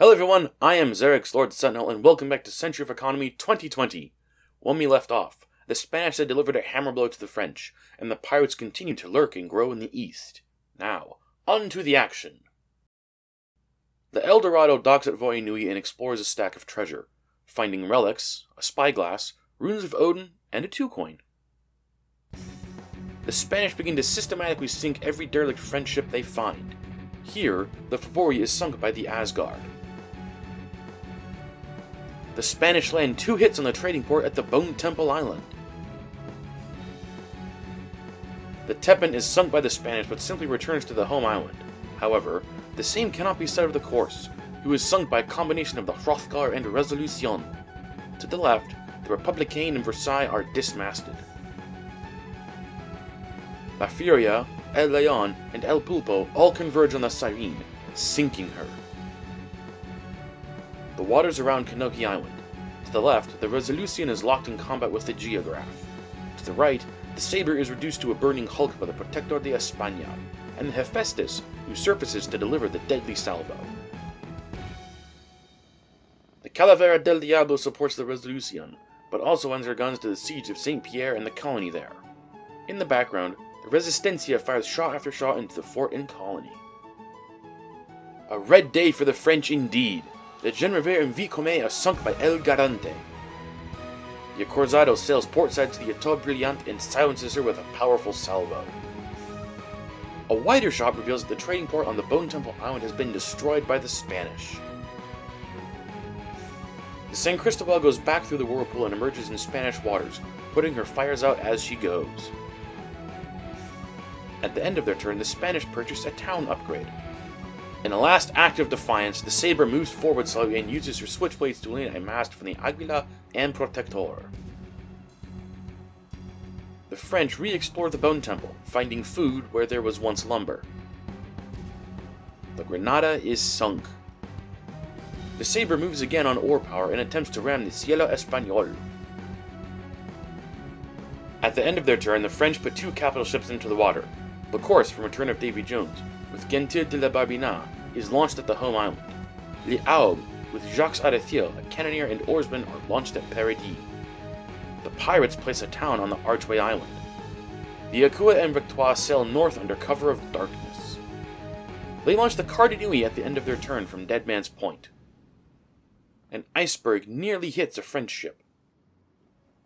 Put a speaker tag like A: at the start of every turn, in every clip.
A: Hello everyone, I am Xerix, Lord Sentinel, and welcome back to Century of Economy 2020. When we left off, the Spanish had delivered a hammer blow to the French, and the pirates continued to lurk and grow in the east. Now, on to the action. The El Dorado docks at Voinui and explores a stack of treasure, finding relics, a spyglass, runes of Odin, and a 2-coin. The Spanish begin to systematically sink every derelict French ship they find. Here, the Favori is sunk by the Asgard. The Spanish land 2 hits on the trading port at the Bone Temple Island. The Teppan is sunk by the Spanish but simply returns to the home island. However, the same cannot be said of the Corse, who is sunk by a combination of the Hrothgar and Resolution. To the left, the Republicain and Versailles are dismasted. La Furia, El Leon, and El Pulpo all converge on the Cyrene, sinking her. The waters around Kanoki Island. To the left, the Resolution is locked in combat with the Geograph. To the right, the Sabre is reduced to a burning hulk by the Protector de España, and the Hephaestus, who surfaces to deliver the deadly salvo. The Calavera del Diablo supports the Resolution, but also lends her guns to the siege of St. Pierre and the colony there. In the background, the Resistencia fires shot after shot into the fort and colony. A red day for the French indeed. The Genrevere and Vicomé are sunk by El Garante. The Acorazado sails portside to the Etoile Brilliant and silences her with a powerful salvo. A wider shot reveals that the trading port on the Bone Temple Island has been destroyed by the Spanish. The San Cristobal goes back through the whirlpool and emerges in Spanish waters, putting her fires out as she goes. At the end of their turn, the Spanish purchase a town upgrade. In a last act of defiance, the Sabre moves forward slowly and uses her switchblades to lean a mast from the Aguila and Protector. The French re-explore the Bone Temple, finding food where there was once lumber. The Granada is sunk. The Sabre moves again on oar power and attempts to ram the Cielo Español. At the end of their turn, the French put 2 capital ships into the water. The Corse, from Return of Davy Jones, with Gentil de la Barbina, is launched at the home island. Les Aubes, with Jacques Arethiel, a cannoneer and oarsman, are launched at Paradis. The pirates place a town on the Archway Island. The Akua and Victoire sail north under cover of darkness. They launch the Cardinui at the end of their turn from Dead Man's Point. An iceberg nearly hits a French ship.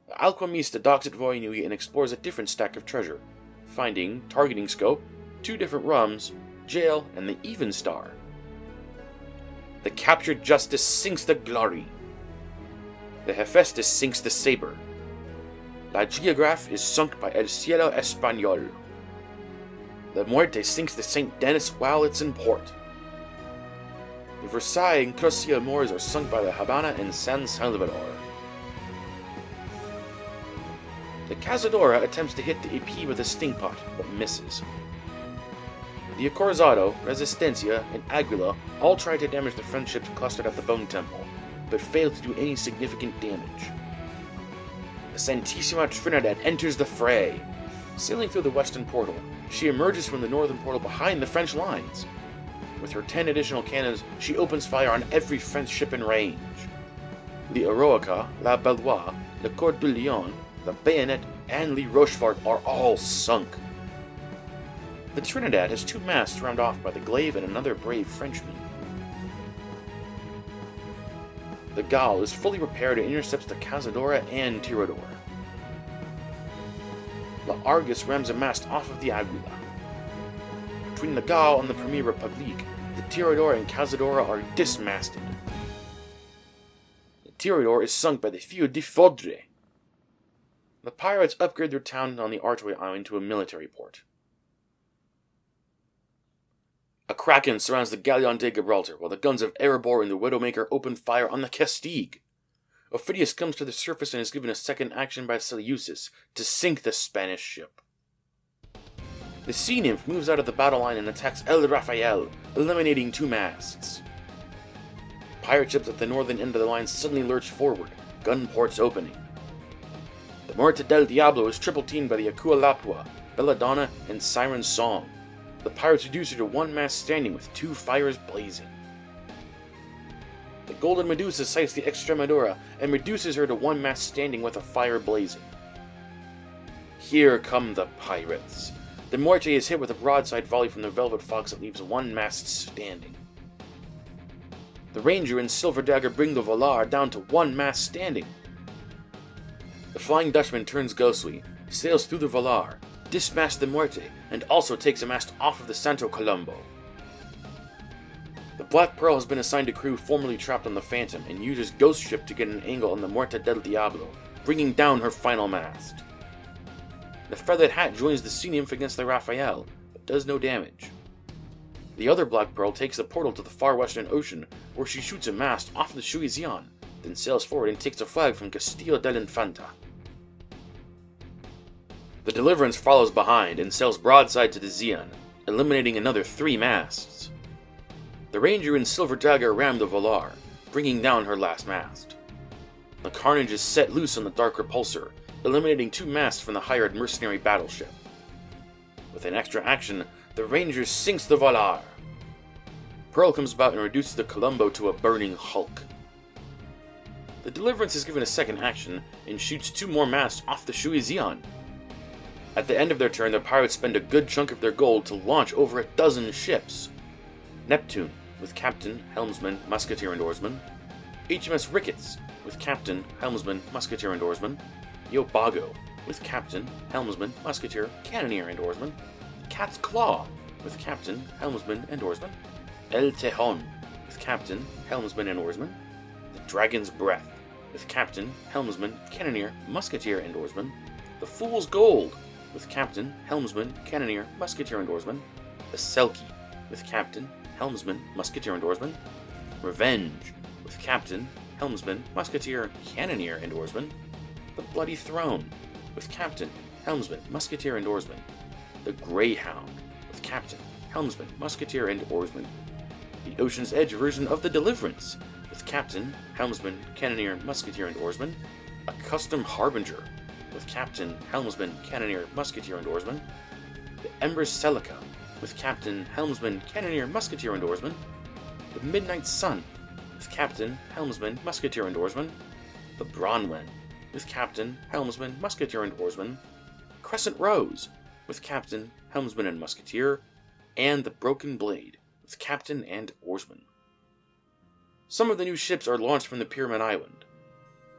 A: The Alquimista docks at Voinui and explores a different stack of treasure, finding targeting scope, 2 different rums, jail, and the Even Star. The captured Justice sinks the Glory. The Hephaestus sinks the Sabre. La Geograph is sunk by El Cielo Español. The Muerte sinks the St. Denis while it's in port. The Versailles and Crocea Moors are sunk by the Habana and San Salvador. The Cazadora attempts to hit the AP with a sting pot, but misses. The Acorazado, Resistencia, and Aguila all try to damage the French ships clustered at the Bone Temple, but fail to do any significant damage. The Santissima Trinidad enters the fray. Sailing through the western portal, she emerges from the northern portal behind the French lines. With her 10 additional cannons, she opens fire on every French ship in range. The Eroica, La Baloise, Le Coeur de Lion, the Bayonet, and Le Rochefort are all sunk. The Trinidad has 2 masts round off by the Glaive and another brave Frenchman. The Gall is fully repaired and intercepts the Cazadora and Tirador. La Argus rams a mast off of the Aguila. Between the Gall and the Premier Republique, the Tirador and Cazadora are dismasted. The Tirador is sunk by the Feu de Foudre. The pirates upgrade their town on the Archway Island to a military port. A Kraken surrounds the Galleon de Gibraltar, while the guns of Erebor and the Widowmaker open fire on the Castille. Ophidius comes to the surface and is given a second action by Seleucus to sink the Spanish ship. The Sea Nymph moves out of the battle line and attacks El Rafael, eliminating 2 masts. Pirate ships at the northern end of the line suddenly lurch forward, gun ports opening. The Muerte del Diablo is triple-teamed by the Akua Lapua, Belladonna, and Siren Song. The pirates reduce her to 1 mast standing with 2 fires blazing. the Golden Medusa sights the Extremadura and reduces her to one mast standing with a fire blazing. Here come the pirates. The Muerte is hit with a broadside volley from the Velvet Fox that leaves one mast standing. The Ranger and Silver Dagger bring the Valar down to one mast standing. The Flying Dutchman turns ghostly, sails through the Valar, dismasts the Muerte, and also takes a mast off of the Santo Colombo. The Black Pearl has been assigned to crew formerly trapped on the Phantom and uses Ghost Ship to get an angle on the Muerte del Diablo, bringing down her final mast. The Feathered Hat joins the Sea Nymph against the Raphael, but does no damage. The other Black Pearl takes the portal to the far western ocean, where she shoots a mast off the Shui Xian, then sails forward and takes a flag from Castillo del Infanta. The Deliverance follows behind and sails broadside to the Xian, eliminating another 3 masts. The Ranger and Silver Dagger ram the Valar, bringing down her last mast. The Carnage is set loose on the Dark Repulsor, eliminating 2 masts from the hired mercenary battleship. With an extra action, the Ranger sinks the Valar. Pearl comes about and reduces the Colombo to a burning hulk. The Deliverance is given a second action and shoots 2 more masts off the Shui Xian. At the end of their turn, the pirates spend a good chunk of their gold to launch over a dozen ships. Neptune, with Captain, Helmsman, Musketeer, and Oarsman. HMS Ricketts, with Captain, Helmsman, Musketeer, and Oarsman. Yobago, with Captain, Helmsman, Musketeer, Cannoneer, and Oarsman. Cat's Claw, with Captain, Helmsman, and Oarsman. El Tejon, with Captain, Helmsman, and Oarsman. The Dragon's Breath, with Captain, Helmsman, Cannoneer, Musketeer, and Oarsman. The Fool's Gold, with Captain, Helmsman, Cannoneer, Musketeer, and Oarsman. The Selkie, with Captain, Helmsman, Musketeer, and Oarsman. Revenge, with Captain, Helmsman, Musketeer, Cannoneer, and Oarsman. The Bloody Throne, with Captain, Helmsman, Musketeer, and Oarsman. The Greyhound, with Captain, Helmsman, Musketeer, and Oarsman. The Ocean's Edge version of the Deliverance, with Captain, Helmsman, Cannoneer, Musketeer, and Oarsman. A Custom Harbinger, with Captain, Helmsman, Cannoneer, Musketeer, and Oarsman. The Embers Celica, with Captain, Helmsman, Cannoneer, Musketeer, and Oarsman. The Midnight Sun, with Captain, Helmsman, Musketeer, and Oarsman. The Bronwen, with Captain, Helmsman, Musketeer, and Oarsman. Crescent Rose, with Captain, Helmsman, and Musketeer. And the Broken Blade, with Captain and Oarsman. Some of the new ships are launched from the Pyramid Island.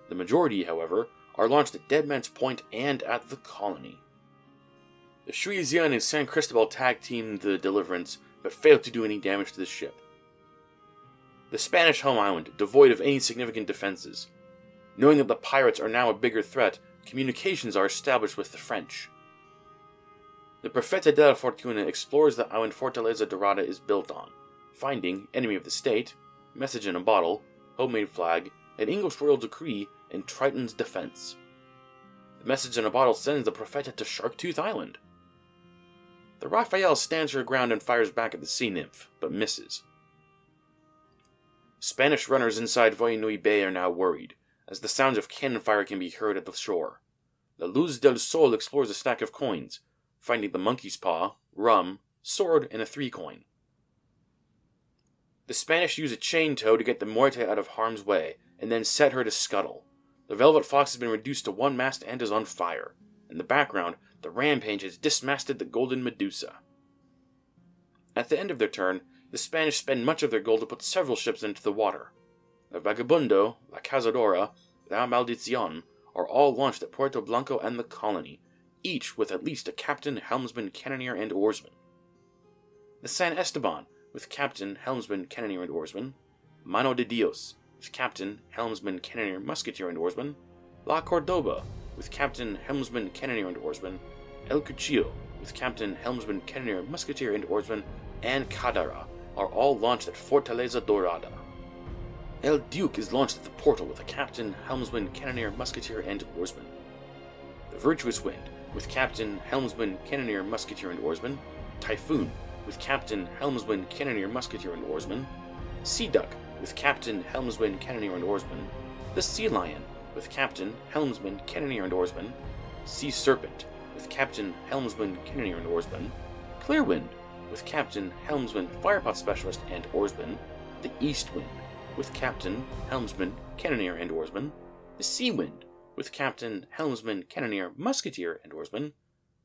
A: The majority, however, are launched at Dead Man's Point and at the Colony. The Shui Xian and San Cristobal tag-teamed the Deliverance, but failed to do any damage to the ship. The Spanish home island, devoid of any significant defenses. Knowing that the pirates are now a bigger threat, communications are established with the French. The Profeta de la Fortuna explores the island Fortaleza Dorada is built on, finding Enemy of the State, Message in a Bottle, Homemade Flag, an English Royal Decree, and Triton's Defense. The Message in a Bottle sends the Profeta to Sharktooth Island. The Raphael stands her ground and fires back at the Sea Nymph, but misses. Spanish runners inside Voinui Bay are now worried, as the sounds of cannon fire can be heard at the shore. La Luz del Sol explores a stack of coins, finding the monkey's paw, rum, sword, and a 3-coin. The Spanish use a chain tow to get the Muerte out of harm's way, and then set her to scuttle. The Velvet Fox has been reduced to one mast and is on fire. In the background, the Rampage has dismasted the Golden Medusa. At the end of their turn, the Spanish spend much of their gold to put several ships into the water. The Vagabundo, La Cazadora, La Maldición are all launched at Puerto Blanco and the Colony, each with at least a captain, helmsman, cannoneer, and oarsman. The San Esteban, with captain, helmsman, cannoneer, and oarsman. Mano de Dios, with captain, helmsman, cannoneer, musketeer, and oarsman. La Cordoba, with captain, helmsman, cannoneer, and oarsman. El Cuchillo, with captain, helmsman, cannoneer, musketeer, and oarsman. And Cadara are all launched at Fortaleza Dorada. El Duque is launched at the portal with a captain, helmsman, cannoneer, musketeer, and oarsman. The Virtuous Wind, with captain, helmsman, cannoneer, musketeer, and oarsman. Typhoon, with captain, helmsman, cannoneer, musketeer, and oarsman. Sea Duck, with captain, helmsman, cannoneer, and oarsman. The Sea Lion, with captain, helmsman, cannoneer, and oarsman. Sea Serpent, with captain, helmsman, cannoneer, and oarsman. Clearwind, with captain, helmsman, firepot specialist, and oarsman. The East Wind, with captain, helmsman, cannoneer, and oarsman, the Sea Wind, with captain, helmsman, cannoneer, musketeer, and oarsman,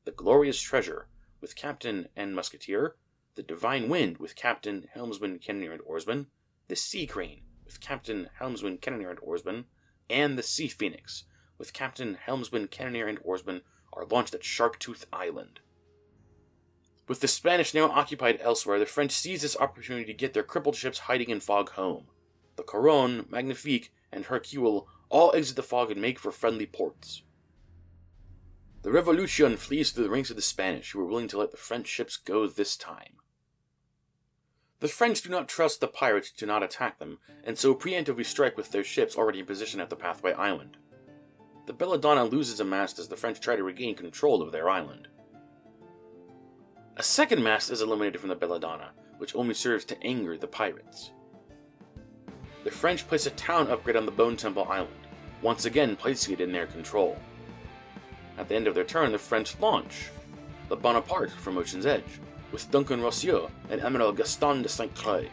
A: the Glorious Treasure, with captain and musketeer, the Divine Wind, with captain, helmsman, cannoneer, and oarsman, the Sea Crane, with captain, helmsman, cannoneer, and oarsman, and the Sea Phoenix, with captain, helmsman, cannoneer, and oarsman, are launched at Sharktooth Island. With the Spanish now occupied elsewhere, the French seize this opportunity to get their crippled ships hiding in fog home. The Couronne, Magnifique, and Hercule all exit the fog and make for friendly ports. The Revolution flees through the ranks of the Spanish, who are willing to let the French ships go this time. The French do not trust the pirates to not attack them, and so preemptively strike with their ships already in position at the Pathway Island. The Belladonna loses a mast as the French try to regain control of their island. A second mast is eliminated from the Belladonna, which only serves to anger the pirates. The French place a town upgrade on the Bone Temple Island, once again placing it in their control. At the end of their turn, the French launch the Bonaparte from Ocean's Edge, with Duncan Rossieux and Admiral Gaston de Saint-Creux.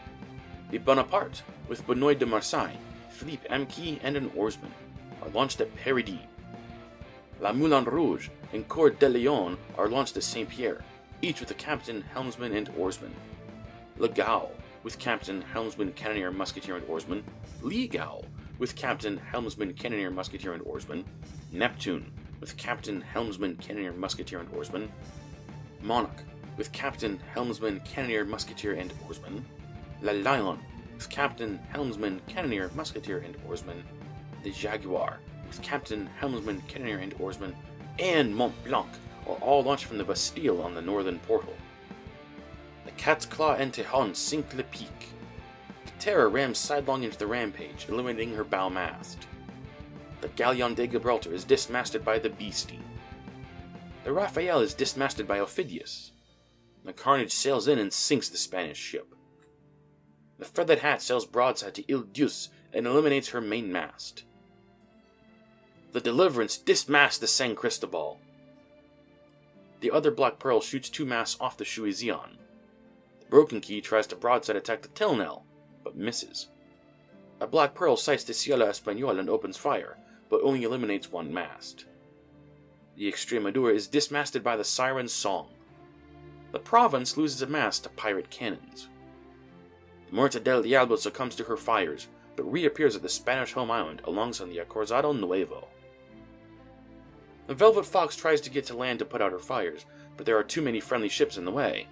A: The Bonaparte, with Benoit de Marseille, Philippe Amqui, and an oarsman, are launched at Paradis. La Moulin Rouge and Coeur de Lion are launched at Saint-Pierre, each with a captain, helmsman, and oarsman. Le Gau, with captain, helmsman, cannoneer, musketeer, and oarsman. Le Gau, with captain, helmsman, cannoneer, musketeer, and oarsman. Neptune, with captain, helmsman, cannoneer, musketeer, and oarsman. Monarch, with captain, helmsman, cannoneer, musketeer, and oarsman. La Lion, with captain, helmsman, cannoneer, musketeer, and oarsman. The Jaguar, with captain, helmsman, cannoneer, and oarsman. And Mont Blanc are all launched from the Bastille on the northern portal. The Cat's Claw and Tehon sink Le Pique. The Terror rams sidelong into the Rampage, eliminating her bow mast. The Galleon de Gibraltar is dismasted by the Beastie. The Raphael is dismasted by Ophidius. The Carnage sails in and sinks the Spanish ship. The Feathered Hat sails broadside to Ile Deuce and eliminates her main mast. The Deliverance dismasts the San Cristobal. The other Black Pearl shoots 2 masts off the Shuizian. The Broken Key tries to broadside attack the Tilnell, but misses. A Black Pearl sights the Cielo Español and opens fire, but only eliminates 1 mast. The Extremadura is dismasted by the Siren's Song. The Provence loses a mast to pirate cannons. The Muerta del Diablo succumbs to her fires, but reappears at the Spanish home island alongside the Acorazado Nuevo. The Velvet Fox tries to get to land to put out her fires, but there are too many friendly ships in the way.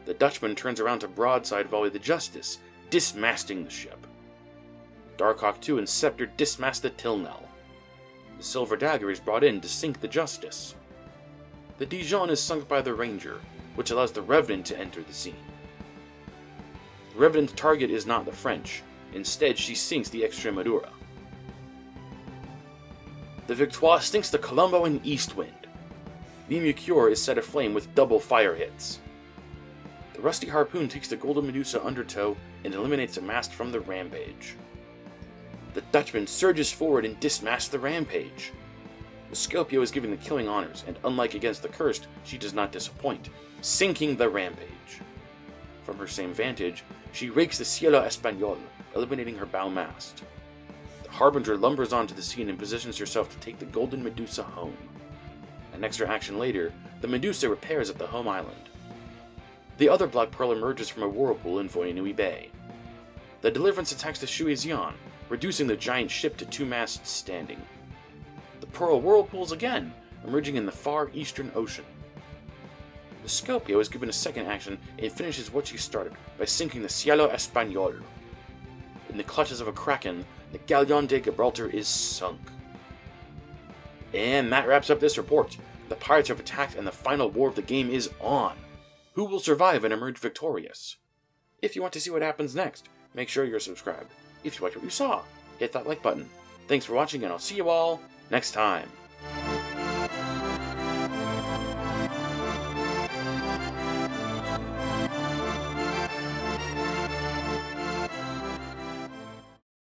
A: The Dutchman turns around to broadside volley the Justice, dismasting the ship. Darkhawk II and Scepter dismast the Tilnell. The Silver Dagger is brought in to sink the Justice. The Dijon is sunk by the Ranger, which allows the Revenant to enter the scene. The Revenant's target is not the French, instead she sinks the Extremadura. The Victoire sinks the Colombo and Eastwind. The Mercure is set aflame with double fire hits. The Rusty Harpoon takes the Golden Medusa undertow and eliminates a mast from the Rampage. The Dutchman surges forward and dismasts the Rampage. The Scopio is given the killing honors, and unlike Against the Cursed, she does not disappoint, sinking the Rampage. From her same vantage, she rakes the Cielo Español, eliminating her bow mast. The Harbinger lumbers onto the scene and positions herself to take the Golden Medusa home. An extra action later, the Medusa repairs at the home island. The other Black Pearl emerges from a whirlpool in Voinui Bay. The Deliverance attacks the Shuizian, reducing the giant ship to 2 masts standing. The Pearl whirlpools again, emerging in the far eastern ocean. The Scopio is given a second action and finishes what she started by sinking the Cielo Español. In the clutches of a kraken, the Galleon de Gibraltar is sunk. And that wraps up this report. The pirates have attacked and the final war of the game is on. Who will survive and emerge victorious? If you want to see what happens next, make sure you're subscribed. If you liked what you saw, hit that like button. Thanks for watching and I'll see you all next time.